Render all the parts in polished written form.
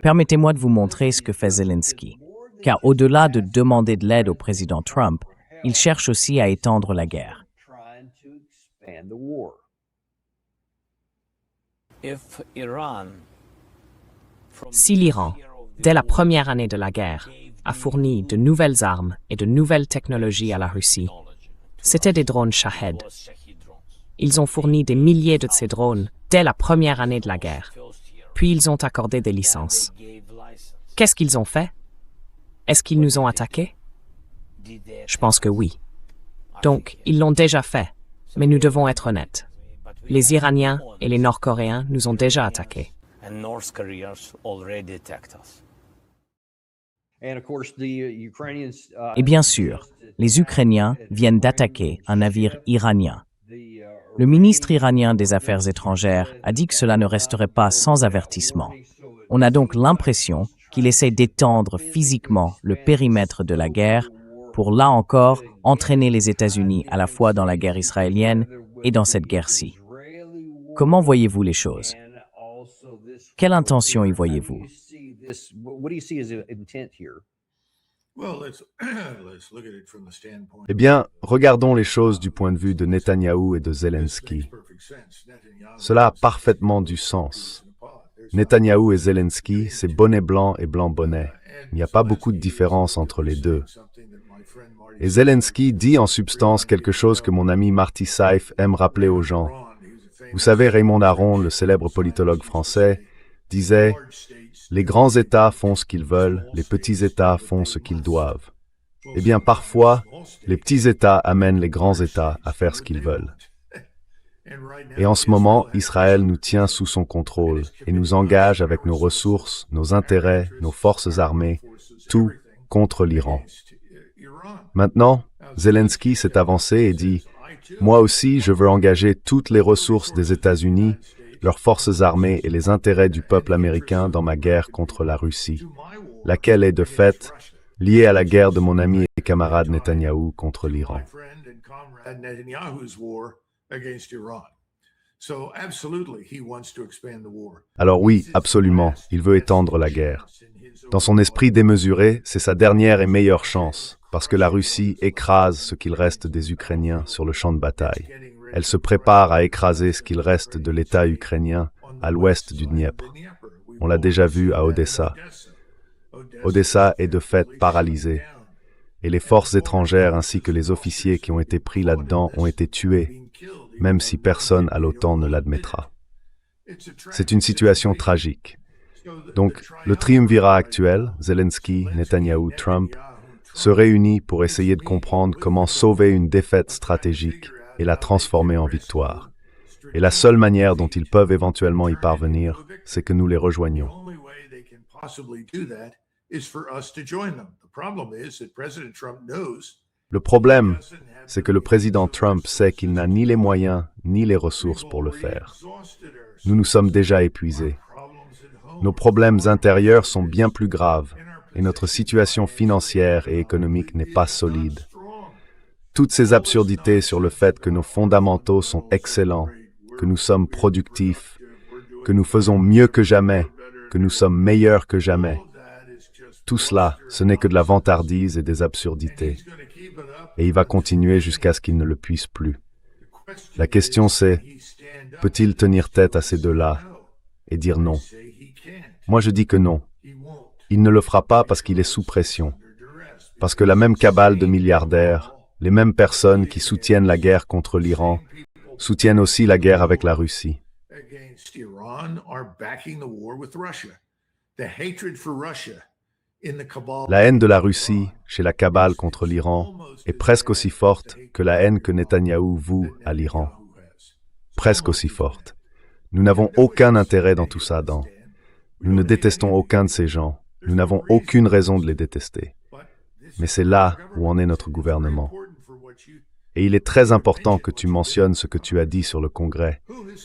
Permettez-moi de vous montrer ce que fait Zelensky. Car au-delà de demander de l'aide au président Trump, il cherche aussi à étendre la guerre. Si l'Iran, dès la première année de la guerre, a fourni de nouvelles armes et de nouvelles technologies à la Russie, c'était des drones Shahed. Ils ont fourni des milliers de ces drones dès la première année de la guerre. Puis ils ont accordé des licences. Qu'est-ce qu'ils ont fait? Est-ce qu'ils nous ont attaqués? Je pense que oui. Donc, ils l'ont déjà fait, mais nous devons être honnêtes. Les Iraniens et les Nord-Coréens nous ont déjà attaqués. Et bien sûr, les Ukrainiens viennent d'attaquer un navire iranien. Le ministre iranien des Affaires étrangères a dit que cela ne resterait pas sans avertissement. On a donc l'impression qu'il essaie d'étendre physiquement le périmètre de la guerre pour, là encore, entraîner les États-Unis à la fois dans la guerre israélienne et dans cette guerre-ci. Comment voyez-vous les choses? Quelle intention y voyez-vous? Eh bien, regardons les choses du point de vue de Netanyahou et de Zelensky. Cela a parfaitement du sens. Netanyahou et Zelensky, c'est bonnet blanc et blanc bonnet. Il n'y a pas beaucoup de différence entre les deux. Et Zelensky dit en substance quelque chose que mon ami Marty Seif aime rappeler aux gens. Vous savez, Raymond Aron, le célèbre politologue français, disait « Les grands États font ce qu'ils veulent, les petits États font ce qu'ils doivent. » Eh bien, parfois, les petits États amènent les grands États à faire ce qu'ils veulent. Et en ce moment, Israël nous tient sous son contrôle et nous engage avec nos ressources, nos intérêts, nos forces armées, tout contre l'Iran. Maintenant, Zelensky s'est avancé et dit « Moi aussi, je veux engager toutes les ressources des États-Unis, leurs forces armées et les intérêts du peuple américain dans ma guerre contre la Russie, laquelle est de fait liée à la guerre de mon ami et camarade Netanyahou contre l'Iran. » Alors oui, absolument, il veut étendre la guerre. Dans son esprit démesuré, c'est sa dernière et meilleure chance, parce que la Russie écrase ce qu'il reste des Ukrainiens sur le champ de bataille. Elle se prépare à écraser ce qu'il reste de l'État ukrainien à l'ouest du Dniepr. On l'a déjà vu à Odessa. Odessa est de fait paralysée, et les forces étrangères ainsi que les officiers qui ont été pris là-dedans ont été tués, même si personne à l'OTAN ne l'admettra. C'est une situation tragique. Donc, le triumvirat actuel, Zelensky, Netanyahou, Trump, se réunit pour essayer de comprendre comment sauver une défaite stratégique et la transformer en victoire. Et la seule manière dont ils peuvent éventuellement y parvenir, c'est que nous les rejoignions. Le problème, c'est que le président Trump sait qu'il n'a ni les moyens ni les ressources pour le faire. Nous nous sommes déjà épuisés. Nos problèmes intérieurs sont bien plus graves et notre situation financière et économique n'est pas solide. Toutes ces absurdités sur le fait que nos fondamentaux sont excellents, que nous sommes productifs, que nous faisons mieux que jamais, que nous sommes meilleurs que jamais. Tout cela, ce n'est que de la vantardise et des absurdités. Et il va continuer jusqu'à ce qu'il ne le puisse plus. La question c'est, peut-il tenir tête à ces deux-là et dire non? Moi je dis que non. Il ne le fera pas parce qu'il est sous pression. Parce que la même cabale de milliardaires, les mêmes personnes qui soutiennent la guerre contre l'Iran, soutiennent aussi la guerre avec la Russie. La haine de la Russie chez la cabale contre l'Iran est presque aussi forte que la haine que Netanyahou voue à l'Iran. Presque aussi forte. Nous n'avons aucun intérêt dans tout ça, Nous ne détestons aucun de ces gens. Nous n'avons aucune raison de les détester. Mais c'est là où en est notre gouvernement. Et il est très important que tu mentionnes ce que tu as dit sur le Congrès.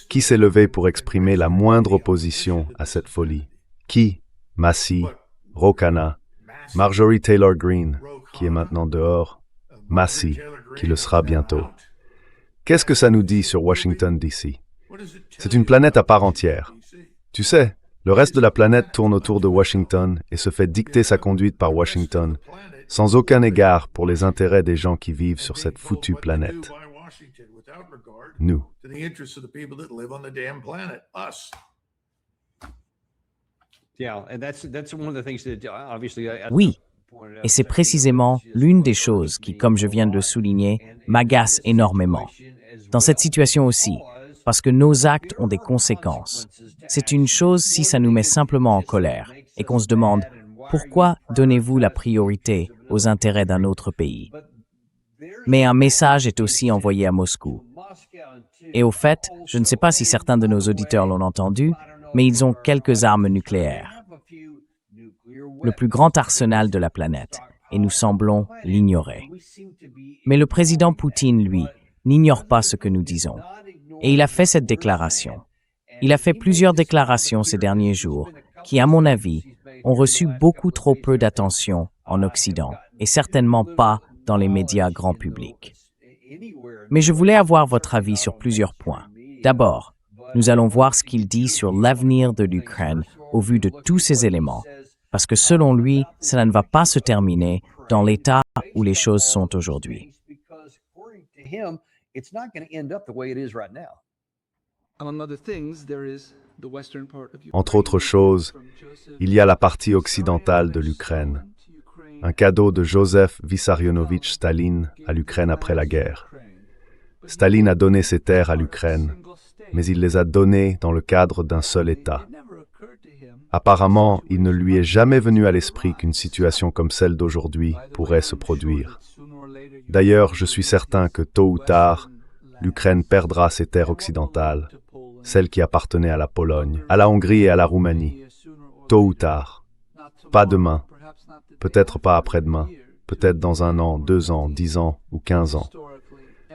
Qui s'est levé pour exprimer la moindre opposition à cette folie? Qui? Massie, Ro Khanna, Marjorie Taylor Greene, qui est maintenant dehors, Massie, qui le sera bientôt. Qu'est-ce que ça nous dit sur Washington, D.C.? C'est une planète à part entière. Tu sais, Le reste de la planète tourne autour de Washington et se fait dicter sa conduite par Washington, sans aucun égard pour les intérêts des gens qui vivent sur cette foutue planète. Nous. Oui, et c'est précisément l'une des choses qui, comme je viens de le souligner, m'agace énormément. Dans cette situation aussi, parce que nos actes ont des conséquences. C'est une chose si ça nous met simplement en colère et qu'on se demande pourquoi donnez-vous la priorité aux intérêts d'un autre pays. Mais un message est aussi envoyé à Moscou. Et au fait, je ne sais pas si certains de nos auditeurs l'ont entendu, mais ils ont quelques armes nucléaires. Le plus grand arsenal de la planète, et nous semblons l'ignorer. Mais le président Poutine, lui, n'ignore pas ce que nous disons. Et il a fait cette déclaration. Il a fait plusieurs déclarations ces derniers jours qui, à mon avis, ont reçu beaucoup trop peu d'attention en Occident, et certainement pas dans les médias grand public. Mais je voulais avoir votre avis sur plusieurs points. D'abord, nous allons voir ce qu'il dit sur l'avenir de l'Ukraine au vu de tous ces éléments, parce que selon lui, cela ne va pas se terminer dans l'état où les choses sont aujourd'hui. Entre autres choses, il y a la partie occidentale de l'Ukraine, un cadeau de Joseph Vissarionovitch Staline à l'Ukraine après la guerre. Staline a donné ses terres à l'Ukraine, mais il les a données dans le cadre d'un seul État. Apparemment, il ne lui est jamais venu à l'esprit qu'une situation comme celle d'aujourd'hui pourrait se produire. D'ailleurs, je suis certain que tôt ou tard, l'Ukraine perdra ses terres occidentales, celles qui appartenaient à la Pologne, à la Hongrie et à la Roumanie. Tôt ou tard. Pas demain, peut-être pas après-demain, peut-être dans 1 an, 2 ans, 10 ans ou 15 ans.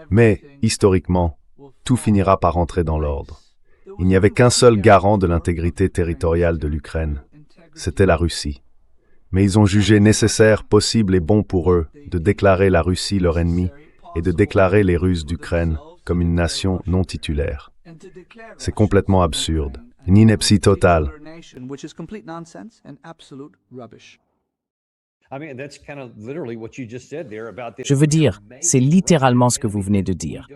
Mais, historiquement, tout finira par entrer dans l'ordre. Il n'y avait qu'un seul garant de l'intégrité territoriale de l'Ukraine. C'était la Russie. Mais ils ont jugé nécessaire, possible et bon pour eux de déclarer la Russie leur ennemi et de déclarer les Russes d'Ukraine comme une nation non titulaire. C'est complètement absurde, une ineptie totale. Je veux dire, c'est littéralement ce que vous venez de dire.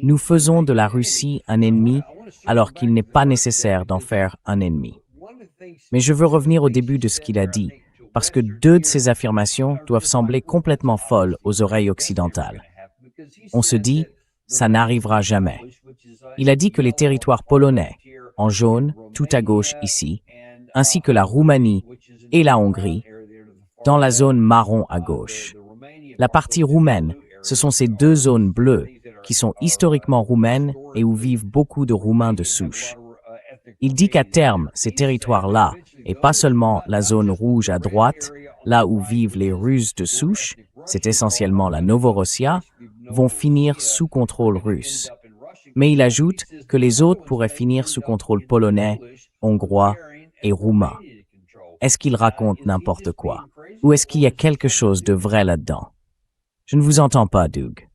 Nous faisons de la Russie un ennemi alors qu'il n'est pas nécessaire d'en faire un ennemi. Mais je veux revenir au début de ce qu'il a dit, parce que 2 de ces affirmations doivent sembler complètement folles aux oreilles occidentales. On se dit, ça n'arrivera jamais. Il a dit que les territoires polonais, en jaune, tout à gauche ici, ainsi que la Roumanie et la Hongrie, dans la zone marron à gauche. La partie roumaine, ce sont ces 2 zones bleues qui sont historiquement roumaines et où vivent beaucoup de Roumains de souche. Il dit qu'à terme, ces territoires-là, et pas seulement la zone rouge à droite, là où vivent les Russes de souche, c'est essentiellement la Novorossia, vont finir sous contrôle russe. Mais il ajoute que les autres pourraient finir sous contrôle polonais, hongrois et roumain. Est-ce qu'il raconte n'importe quoi? Ou est-ce qu'il y a quelque chose de vrai là-dedans? Je ne vous entends pas, Doug.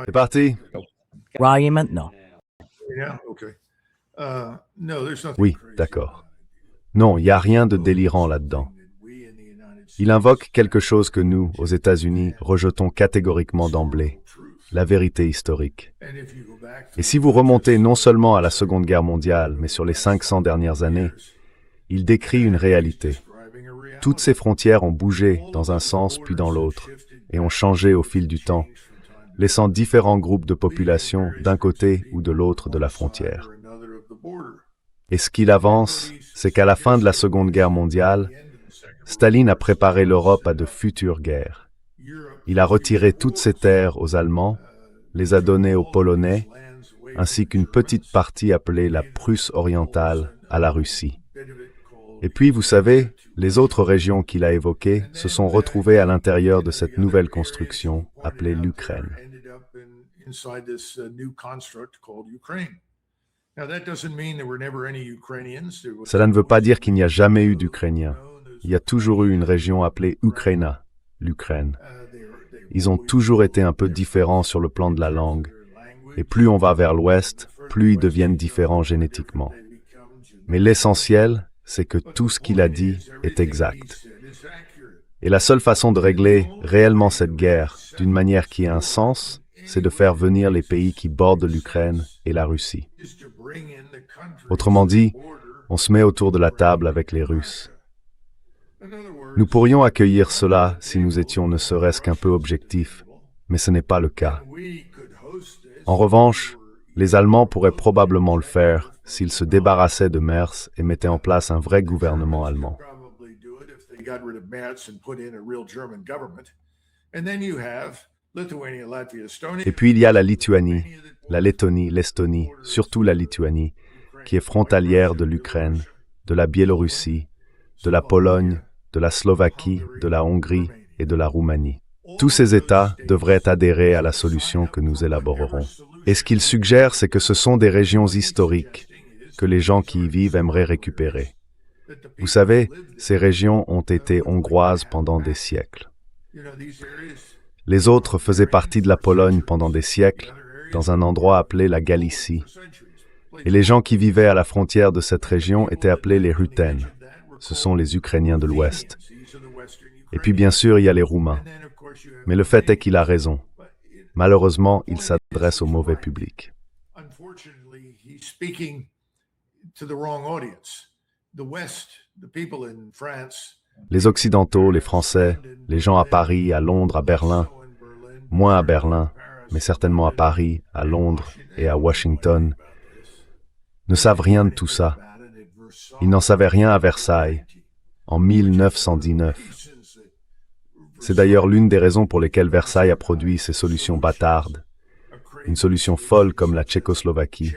C'est parti. Ryan, maintenant. Oui, d'accord. Non, il n'y a rien de délirant là-dedans. Il invoque quelque chose que nous, aux États-Unis, rejetons catégoriquement d'emblée, la vérité historique. Et si vous remontez non seulement à la Seconde Guerre mondiale, mais sur les 500 dernières années, il décrit une réalité. Toutes ces frontières ont bougé dans un sens puis dans l'autre, et ont changé au fil du temps, laissant différents groupes de population d'un côté ou de l'autre de la frontière. Et ce qu'il avance, c'est qu'à la fin de la Seconde Guerre mondiale, Staline a préparé l'Europe à de futures guerres. Il a retiré toutes ses terres aux Allemands, les a données aux Polonais, ainsi qu'une petite partie appelée la Prusse orientale à la Russie. Et puis, vous savez, les autres régions qu'il a évoquées se sont retrouvées à l'intérieur de cette nouvelle construction appelée l'Ukraine. Cela ne veut pas dire qu'il n'y a jamais eu d'Ukrainiens. Il y a toujours eu une région appelée Ukraina, l'Ukraine. Ils ont toujours été un peu différents sur le plan de la langue, Et plus on va vers l'ouest, plus ils deviennent différents génétiquement. Mais l'essentiel, c'est que tout ce qu'il a dit est exact. Et la seule façon de régler réellement cette guerre, d'une manière qui a un sens, c'est de faire venir les pays qui bordent l'Ukraine et la Russie. Autrement dit, on se met autour de la table avec les Russes. Nous pourrions accueillir cela si nous étions ne serait-ce qu'un peu objectifs, mais ce n'est pas le cas. En revanche, les Allemands pourraient probablement le faire s'ils se débarrassaient de Merz et mettaient en place un vrai gouvernement allemand. Et puis il y a la Lituanie, la Lettonie, l'Estonie, surtout la Lituanie, qui est frontalière de l'Ukraine, de la Biélorussie, de la Pologne, de la Slovaquie, de la Hongrie et de la Roumanie. Tous ces États devraient adhérer à la solution que nous élaborerons. Et ce qu'ils suggèrent, c'est que ce sont des régions historiques que les gens qui y vivent aimeraient récupérer. Vous savez, ces régions ont été hongroises pendant des siècles. Les autres faisaient partie de la Pologne pendant des siècles, dans un endroit appelé la Galicie. Et les gens qui vivaient à la frontière de cette région étaient appelés les Rutènes. Ce sont les Ukrainiens de l'Ouest. Et puis bien sûr, il y a les Roumains. Mais le fait est qu'il a raison. Malheureusement, il s'adresse au mauvais public. Les Occidentaux, les Français, les gens à Paris, à Londres, à Berlin, moins à Berlin, mais certainement à Paris, à Londres et à Washington, ne savent rien de tout ça. Ils n'en savaient rien à Versailles, en 1919. C'est d'ailleurs l'une des raisons pour lesquelles Versailles a produit ces solutions bâtardes, une solution folle comme la Tchécoslovaquie.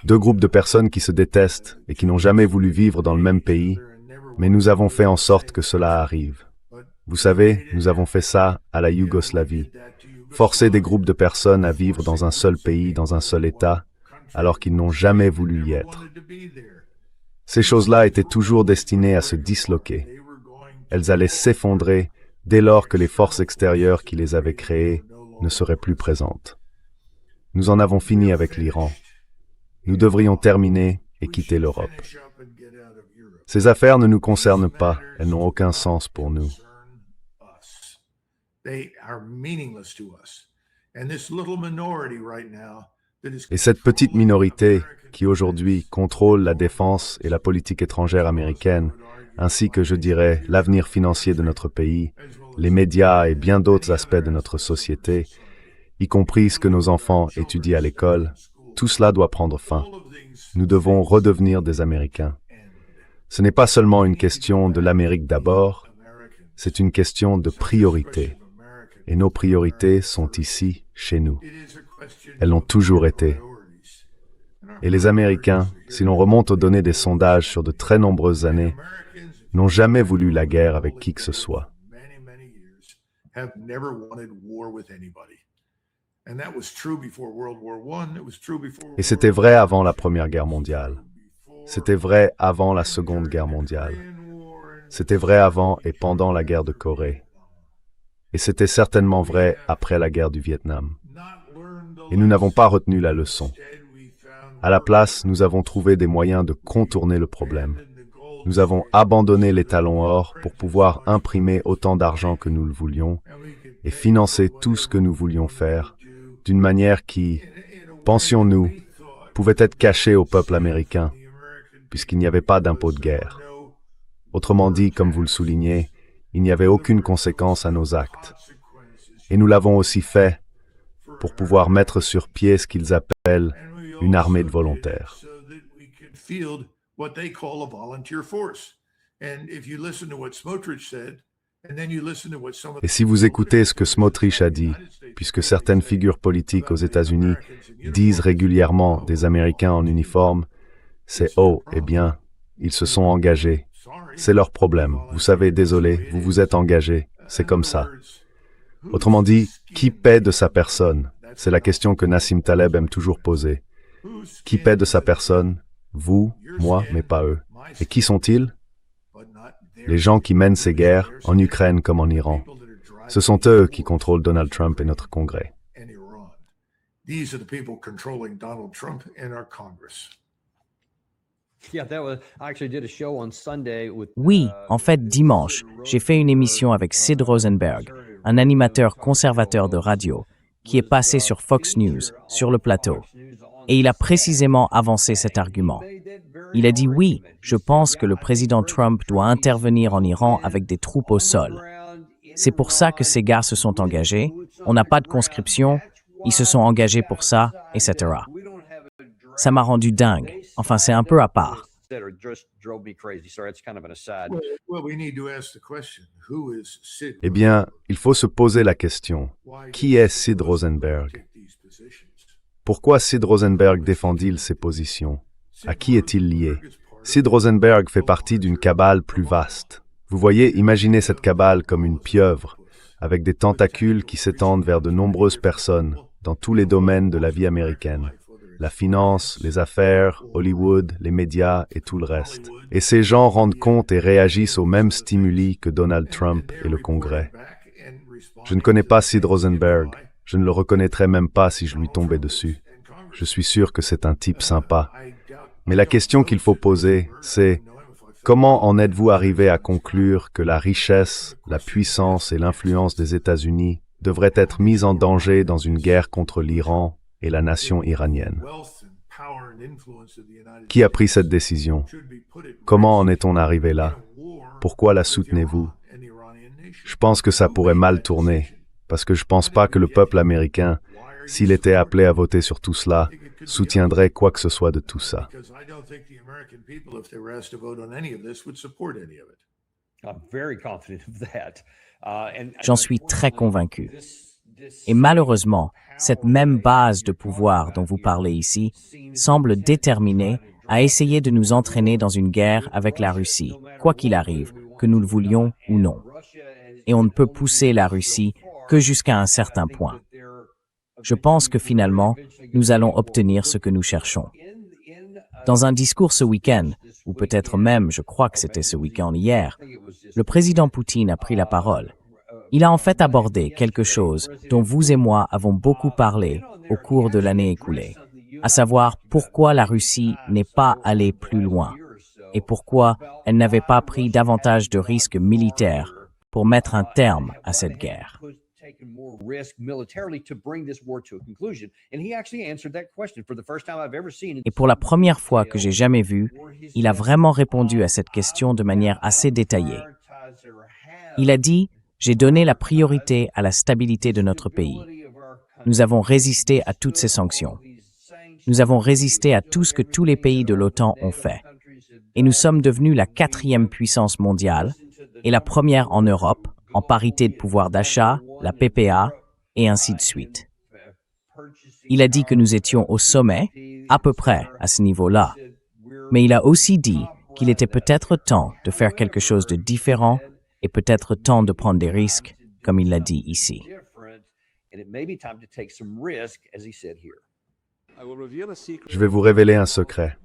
Deux groupes de personnes qui se détestent et qui n'ont jamais voulu vivre dans le même pays, mais nous avons fait en sorte que cela arrive. Vous savez, nous avons fait ça à la Yougoslavie, forcer des groupes de personnes à vivre dans un seul pays, dans un seul État, alors qu'ils n'ont jamais voulu y être. Ces choses-là étaient toujours destinées à se disloquer. Elles allaient s'effondrer dès lors que les forces extérieures qui les avaient créées ne seraient plus présentes. Nous en avons fini avec l'Iran. Nous devrions terminer et quitter l'Europe. Ces affaires ne nous concernent pas, elles n'ont aucun sens pour nous. Et cette petite minorité qui aujourd'hui contrôle la défense et la politique étrangère américaine, ainsi que, je dirais, l'avenir financier de notre pays, les médias et bien d'autres aspects de notre société, y compris ce que nos enfants étudient à l'école, tout cela doit prendre fin. Nous devons redevenir des Américains. Ce n'est pas seulement une question de l'Amérique d'abord, c'est une question de priorité. Et nos priorités sont ici, chez nous. Elles l'ont toujours été. Et les Américains, si l'on remonte aux données des sondages sur de très nombreuses années, n'ont jamais voulu la guerre avec qui que ce soit. Et c'était vrai avant la Première Guerre mondiale. C'était vrai avant la Seconde Guerre mondiale. C'était vrai avant et pendant la guerre de Corée. Et c'était certainement vrai après la guerre du Vietnam. Et nous n'avons pas retenu la leçon. À la place, nous avons trouvé des moyens de contourner le problème. Nous avons abandonné les talons or pour pouvoir imprimer autant d'argent que nous le voulions et financer tout ce que nous voulions faire d'une manière qui, pensions-nous, pouvait être cachée au peuple américain, puisqu'il n'y avait pas d'impôt de guerre. Autrement dit, comme vous le soulignez, il n'y avait aucune conséquence à nos actes. Et nous l'avons aussi fait pour pouvoir mettre sur pied ce qu'ils appellent une armée de volontaires. Et si vous écoutez ce que Smotrich a dit, puisque certaines figures politiques aux États-Unis disent régulièrement des Américains en uniforme, c'est « oh, eh bien, ils se sont engagés. C'est leur problème. Vous savez, désolé, vous vous êtes engagés. C'est comme ça. » Autrement dit, qui paie de sa personne? C'est la question que Nassim Taleb aime toujours poser. Qui paie de sa personne? Vous, moi, mais pas eux. Et qui sont-ils? Les gens qui mènent ces guerres, en Ukraine comme en Iran. Ce sont eux qui contrôlent Donald Trump et notre Congrès. These are the people controlling Donald Trump and our Congress. Oui, en fait, dimanche, j'ai fait une émission avec Sid Rosenberg, un animateur conservateur de radio, qui est passé sur Fox News, sur le plateau. Et il a précisément avancé cet argument. Il a dit oui, je pense que le président Trump doit intervenir en Iran avec des troupes au sol. C'est pour ça que ces gars se sont engagés. On n'a pas de conscription, ils se sont engagés pour ça, etc. Ça m'a rendu dingue. Enfin, c'est un peu à part. Eh bien, il faut se poser la question. Qui est Sid Rosenberg? Pourquoi Sid Rosenberg défend-il ses positions? À qui est-il lié? Sid Rosenberg fait partie d'une cabale plus vaste. Vous voyez, imaginez cette cabale comme une pieuvre, avec des tentacules qui s'étendent vers de nombreuses personnes dans tous les domaines de la vie américaine. La finance, les affaires, Hollywood, les médias et tout le reste. Et ces gens rendent compte et réagissent aux mêmes stimuli que Donald Trump et le Congrès. Je ne connais pas Sid Rosenberg. Je ne le reconnaîtrais même pas si je lui tombais dessus. Je suis sûr que c'est un type sympa. Mais la question qu'il faut poser, c'est comment en êtes-vous arrivé à conclure que la richesse, la puissance et l'influence des États-Unis devraient être mises en danger dans une guerre contre l'Iran et la nation iranienne? Qui a pris cette décision? Comment en est-on arrivé là? Pourquoi la soutenez-vous? Je pense que ça pourrait mal tourner, parce que je ne pense pas que le peuple américain, s'il était appelé à voter sur tout cela, soutiendrait quoi que ce soit de tout ça. J'en suis très convaincu. Et malheureusement, cette même base de pouvoir dont vous parlez ici semble déterminée à essayer de nous entraîner dans une guerre avec la Russie, quoi qu'il arrive, que nous le voulions ou non. Et on ne peut pousser la Russie que jusqu'à un certain point. Je pense que finalement, nous allons obtenir ce que nous cherchons. Dans un discours ce week-end, ou peut-être même, je crois que c'était ce week-end hier, le président Poutine a pris la parole. Il a en fait abordé quelque chose dont vous et moi avons beaucoup parlé au cours de l'année écoulée, à savoir pourquoi la Russie n'est pas allée plus loin et pourquoi elle n'avait pas pris davantage de risques militaires pour mettre un terme à cette guerre. Et pour la première fois que j'ai jamais vu, il a vraiment répondu à cette question de manière assez détaillée. Il a dit « J'ai donné la priorité à la stabilité de notre pays. Nous avons résisté à toutes ces sanctions. Nous avons résisté à tout ce que tous les pays de l'OTAN ont fait. Et nous sommes devenus la 4e puissance mondiale et la première en Europe, en parité de pouvoir d'achat, la PPA, et ainsi de suite. » Il a dit que nous étions au sommet, à peu près à ce niveau-là. Mais il a aussi dit qu'il était peut-être temps de faire quelque chose de différent et peut-être temps de prendre des risques, comme il l'a dit ici. Je vais vous révéler un secret.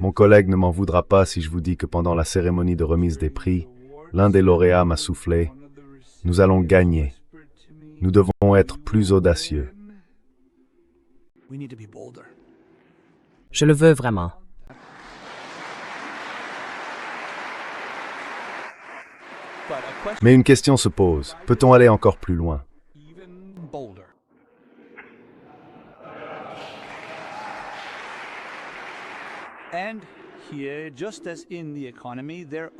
Mon collègue ne m'en voudra pas si je vous dis que pendant la cérémonie de remise des prix, l'un des lauréats m'a soufflé « Nous allons gagner. Nous devons être plus audacieux. » Je le veux vraiment. Mais une question se pose. Peut-on aller encore plus loin?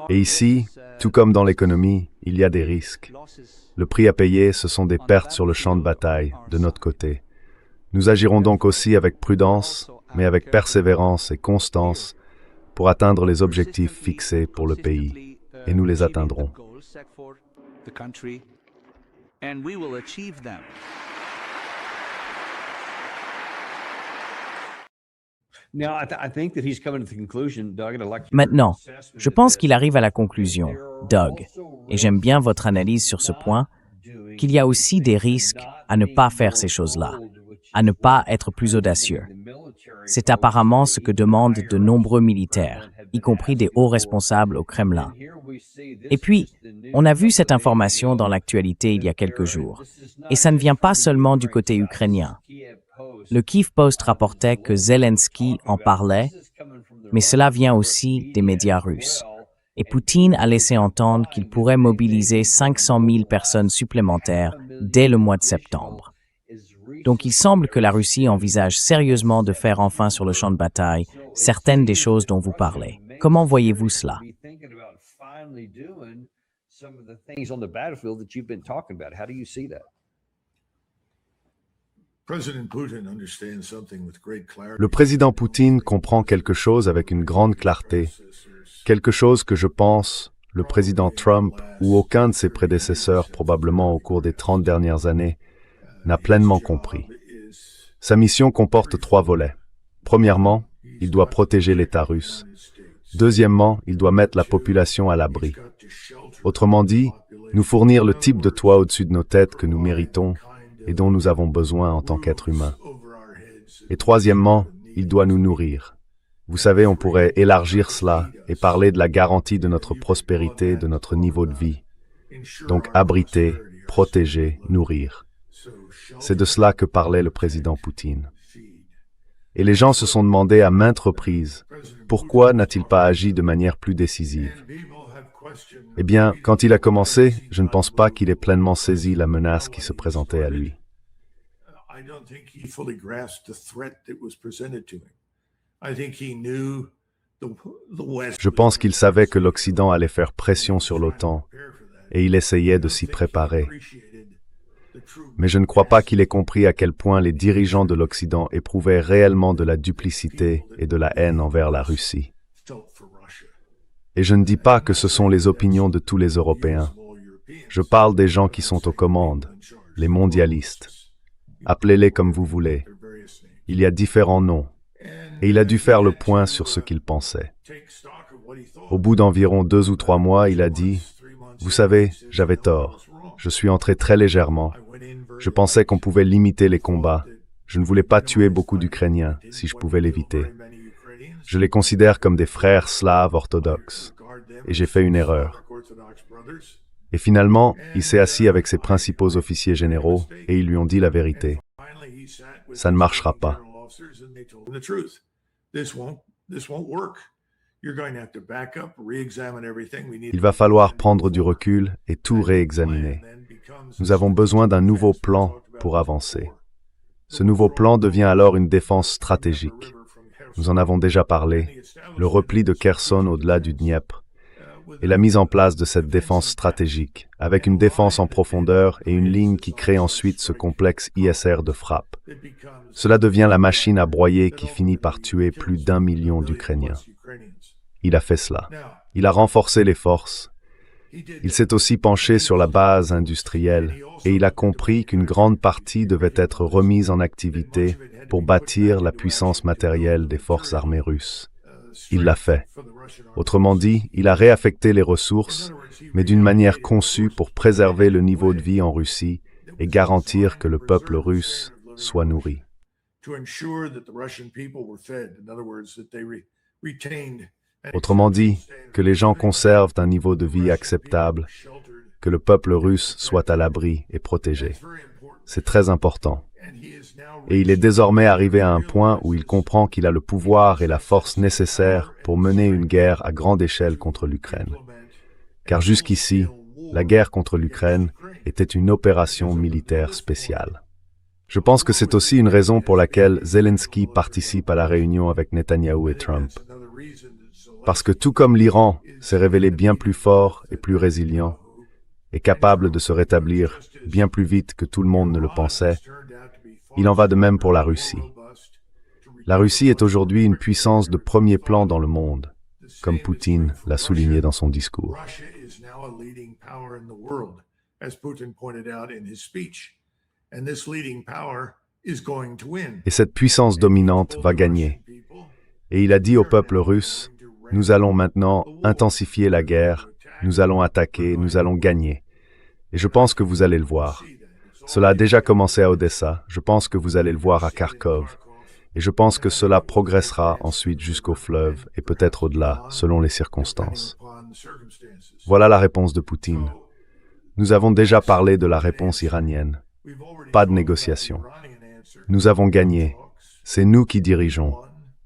Et ici, tout comme dans l'économie, il y a des risques. Le prix à payer, ce sont des pertes sur le champ de bataille, de notre côté. Nous agirons donc aussi avec prudence, mais avec persévérance et constance, pour atteindre les objectifs fixés pour le pays. Et nous les atteindrons. Maintenant, je pense qu'il arrive à la conclusion, Doug, et j'aime bien votre analyse sur ce point, qu'il y a aussi des risques à ne pas faire ces choses-là, à ne pas être plus audacieux. C'est apparemment ce que demandent de nombreux militaires, y compris des hauts responsables au Kremlin. Et puis, on a vu cette information dans l'actualité il y a quelques jours. Et ça ne vient pas seulement du côté ukrainien. Le Kyiv Post rapportait que Zelensky en parlait, mais cela vient aussi des médias russes. Et Poutine a laissé entendre qu'il pourrait mobiliser 500 000 personnes supplémentaires dès le mois de septembre. Donc il semble que la Russie envisage sérieusement de faire enfin sur le champ de bataille certaines des choses dont vous parlez. Comment voyez-vous cela? Le président Poutine comprend quelque chose avec une grande clarté, quelque chose que je pense le président Trump ou aucun de ses prédécesseurs probablement au cours des 30 dernières années n'a pleinement compris. Sa mission comporte 3 volets. Premièrement, il doit protéger l'État russe. Deuxièmement, il doit mettre la population à l'abri. Autrement dit, nous fournir le type de toit au-dessus de nos têtes que nous méritons et dont nous avons besoin en tant qu'êtres humains. Et troisièmement, il doit nous nourrir. Vous savez, on pourrait élargir cela et parler de la garantie de notre prospérité, de notre niveau de vie. Donc abriter, protéger, nourrir. C'est de cela que parlait le président Poutine. Et les gens se sont demandé à maintes reprises, pourquoi n'a-t-il pas agi de manière plus décisive? Eh bien, quand il a commencé, je ne pense pas qu'il ait pleinement saisi la menace qui se présentait à lui. Je pense qu'il savait que l'Occident allait faire pression sur l'OTAN, et il essayait de s'y préparer. Mais je ne crois pas qu'il ait compris à quel point les dirigeants de l'Occident éprouvaient réellement de la duplicité et de la haine envers la Russie. Et je ne dis pas que ce sont les opinions de tous les Européens. Je parle des gens qui sont aux commandes, les mondialistes. Appelez-les comme vous voulez. Il y a différents noms. Et il a dû faire le point sur ce qu'il pensait. Au bout d'environ 2 ou 3 mois, il a dit « Vous savez, j'avais tort. Je suis entré très légèrement. Je pensais qu'on pouvait limiter les combats. Je ne voulais pas tuer beaucoup d'Ukrainiens, si je pouvais l'éviter. Je les considère comme des frères slaves orthodoxes. Et j'ai fait une erreur. » Et finalement, il s'est assis avec ses principaux officiers généraux et ils lui ont dit la vérité. Ça ne marchera pas. Il va falloir prendre du recul et tout réexaminer. Nous avons besoin d'un nouveau plan pour avancer. Ce nouveau plan devient alors une défense stratégique. Nous en avons déjà parlé, le repli de Kherson au-delà du Dniepr, et la mise en place de cette défense stratégique, avec une défense en profondeur et une ligne qui crée ensuite ce complexe ISR de frappe. Cela devient la machine à broyer qui finit par tuer plus d'1 million d'Ukrainiens. Il a fait cela. Il a renforcé les forces. Il s'est aussi penché sur la base industrielle et il a compris qu'une grande partie devait être remise en activité pour bâtir la puissance matérielle des forces armées russes. Il l'a fait. Autrement dit, il a réaffecté les ressources, mais d'une manière conçue pour préserver le niveau de vie en Russie et garantir que le peuple russe soit nourri. Autrement dit, que les gens conservent un niveau de vie acceptable, que le peuple russe soit à l'abri et protégé. C'est très important. Et il est désormais arrivé à un point où il comprend qu'il a le pouvoir et la force nécessaires pour mener une guerre à grande échelle contre l'Ukraine. Car jusqu'ici, la guerre contre l'Ukraine était une opération militaire spéciale. Je pense que c'est aussi une raison pour laquelle Zelensky participe à la réunion avec Netanyahou et Trump. Parce que tout comme l'Iran s'est révélé bien plus fort et plus résilient, et capable de se rétablir bien plus vite que tout le monde ne le pensait, il en va de même pour la Russie. La Russie est aujourd'hui une puissance de premier plan dans le monde, comme Poutine l'a souligné dans son discours. Et cette puissance dominante va gagner. Et il a dit au peuple russe, « Nous allons maintenant intensifier la guerre, nous allons attaquer, nous allons gagner. » Et je pense que vous allez le voir. Cela a déjà commencé à Odessa, je pense que vous allez le voir à Kharkov. Et je pense que cela progressera ensuite jusqu'au fleuve et peut-être au-delà, selon les circonstances. Voilà la réponse de Poutine. Nous avons déjà parlé de la réponse iranienne. Pas de négociation. Nous avons gagné. C'est nous qui dirigeons.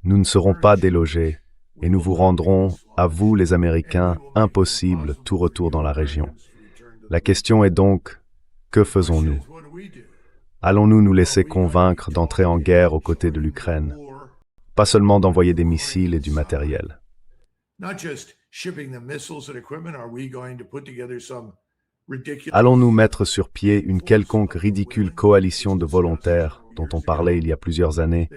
Nous ne serons pas délogés et nous vous rendrons, à vous les Américains, impossible tout retour dans la région. La question est donc, que faisons-nous? Allons-nous nous laisser convaincre d'entrer en guerre aux côtés de l'Ukraine? Pas seulement d'envoyer des missiles et du matériel. Allons-nous mettre sur pied une quelconque ridicule coalition de volontaires dont on parlait il y a plusieurs années,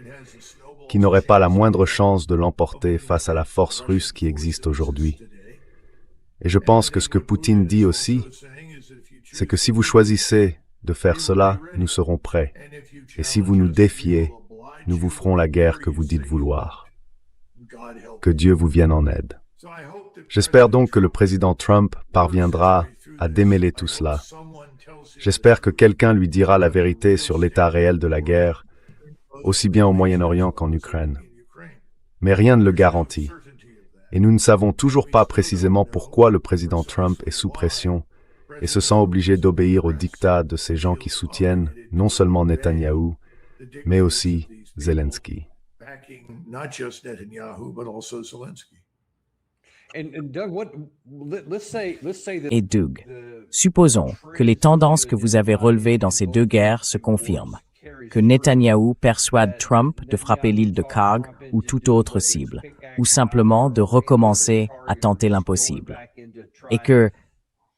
qui n'aurait pas la moindre chance de l'emporter face à la force russe qui existe aujourd'hui? Et je pense que ce que Poutine dit aussi, c'est que si vous choisissez de faire cela, nous serons prêts. Et si vous nous défiez, nous vous ferons la guerre que vous dites vouloir. Que Dieu vous vienne en aide. J'espère donc que le président Trump parviendra à démêler tout cela. J'espère que quelqu'un lui dira la vérité sur l'état réel de la guerre, aussi bien au Moyen-Orient qu'en Ukraine. Mais rien ne le garantit. Et nous ne savons toujours pas précisément pourquoi le président Trump est sous pression et se sent obligé d'obéir aux diktats de ces gens qui soutiennent non seulement Netanyahou, mais aussi Zelensky. Et Doug, supposons que les tendances que vous avez relevées dans ces deux guerres se confirment, que Netanyahou persuade Trump de frapper l'île de Kharg ou toute autre cible, ou simplement de recommencer à tenter l'impossible. Et que,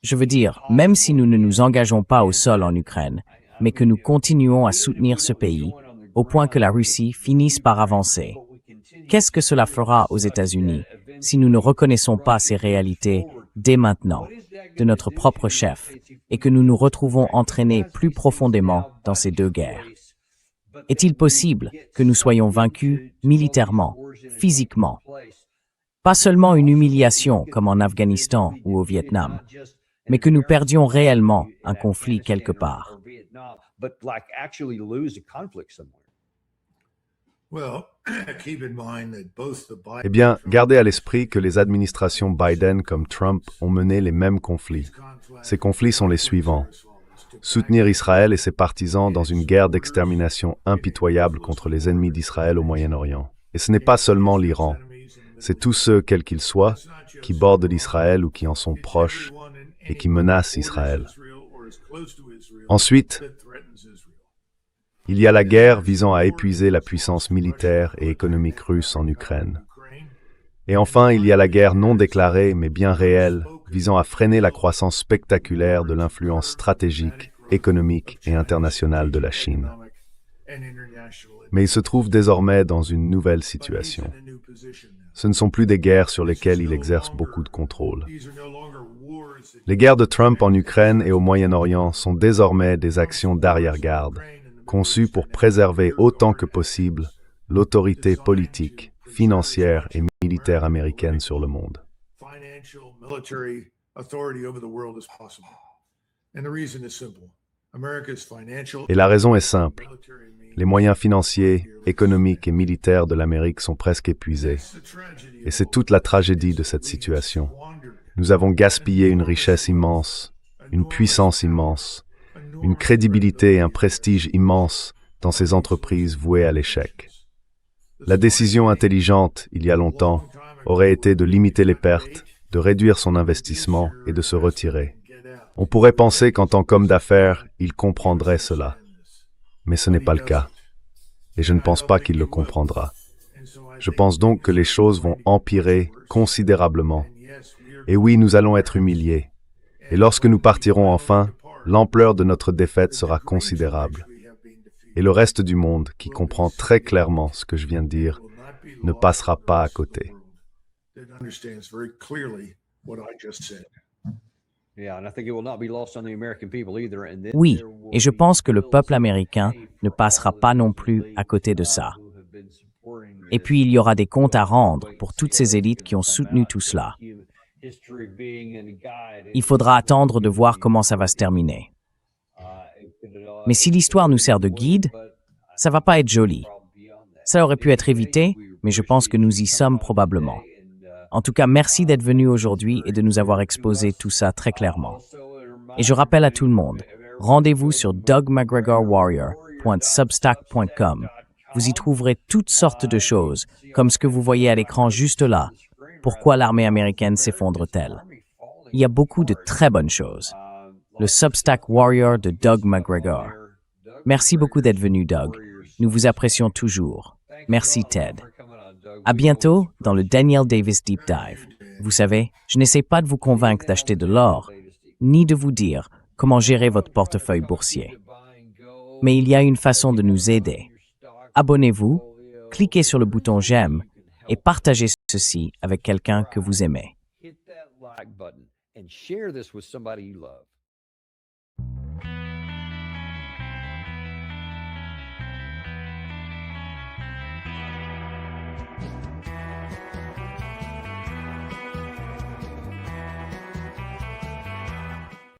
je veux dire, même si nous ne nous engageons pas au sol en Ukraine, mais que nous continuons à soutenir ce pays, au point que la Russie finisse par avancer. Qu'est-ce que cela fera aux États-Unis si nous ne reconnaissons pas ces réalités dès maintenant, de notre propre chef, et que nous nous retrouvons entraînés plus profondément dans ces deux guerres? Est-il possible que nous soyons vaincus militairement, physiquement? Pas seulement une humiliation comme en Afghanistan ou au Vietnam, mais que nous perdions réellement un conflit quelque part. Eh bien, gardez à l'esprit que les administrations Biden comme Trump ont mené les mêmes conflits. Ces conflits sont les suivants. Soutenir Israël et ses partisans dans une guerre d'extermination impitoyable contre les ennemis d'Israël au Moyen-Orient. Et ce n'est pas seulement l'Iran. C'est tous ceux, quels qu'ils soient, qui bordent l'Israël ou qui en sont proches et qui menacent Israël. Ensuite, il y a la guerre visant à épuiser la puissance militaire et économique russe en Ukraine. Et enfin, il y a la guerre non déclarée mais bien réelle, visant à freiner la croissance spectaculaire de l'influence stratégique, économique et internationale de la Chine. Mais il se trouve désormais dans une nouvelle situation. Ce ne sont plus des guerres sur lesquelles il exerce beaucoup de contrôle. Les guerres de Trump en Ukraine et au Moyen-Orient sont désormais des actions d'arrière-garde, conçues pour préserver autant que possible l'autorité politique, financière et militaire américaine sur le monde. Et la raison est simple. Les moyens financiers, économiques et militaires de l'Amérique sont presque épuisés. Et c'est toute la tragédie de cette situation. Nous avons gaspillé une richesse immense, une puissance immense, une crédibilité et un prestige immenses dans ces entreprises vouées à l'échec. La décision intelligente, il y a longtemps, aurait été de limiter les pertes, de réduire son investissement et de se retirer. On pourrait penser qu'en tant qu'homme d'affaires, il comprendrait cela. Mais ce n'est pas le cas. Et je ne pense pas qu'il le comprendra. Je pense donc que les choses vont empirer considérablement. Et oui, nous allons être humiliés. Et lorsque nous partirons enfin, l'ampleur de notre défaite sera considérable. Et le reste du monde, qui comprend très clairement ce que je viens de dire, ne passera pas à côté. Oui, et je pense que le peuple américain ne passera pas non plus à côté de ça. Et puis il y aura des comptes à rendre pour toutes ces élites qui ont soutenu tout cela. Il faudra attendre de voir comment ça va se terminer. Mais si l'histoire nous sert de guide, ça va pas être joli. Ça aurait pu être évité, mais je pense que nous y sommes probablement. En tout cas, merci d'être venu aujourd'hui et de nous avoir exposé tout ça très clairement. Et je rappelle à tout le monde, rendez-vous sur dougmcgregorwarrior.com. www.substack.com. Vous y trouverez toutes sortes de choses, comme ce que vous voyez à l'écran juste là. Pourquoi l'armée américaine s'effondre-t-elle? Il y a beaucoup de très bonnes choses. Le Substack Warrior de Doug McGregor. Merci beaucoup d'être venu, Doug. Nous vous apprécions toujours. Merci, Ted. À bientôt dans le Daniel Davis Deep Dive. Vous savez, je n'essaie pas de vous convaincre d'acheter de l'or, ni de vous dire comment gérer votre portefeuille boursier. Mais il y a une façon de nous aider. Abonnez-vous, cliquez sur le bouton j'aime et partagez ceci avec quelqu'un que vous aimez. Hit that like button and share this with somebody you love.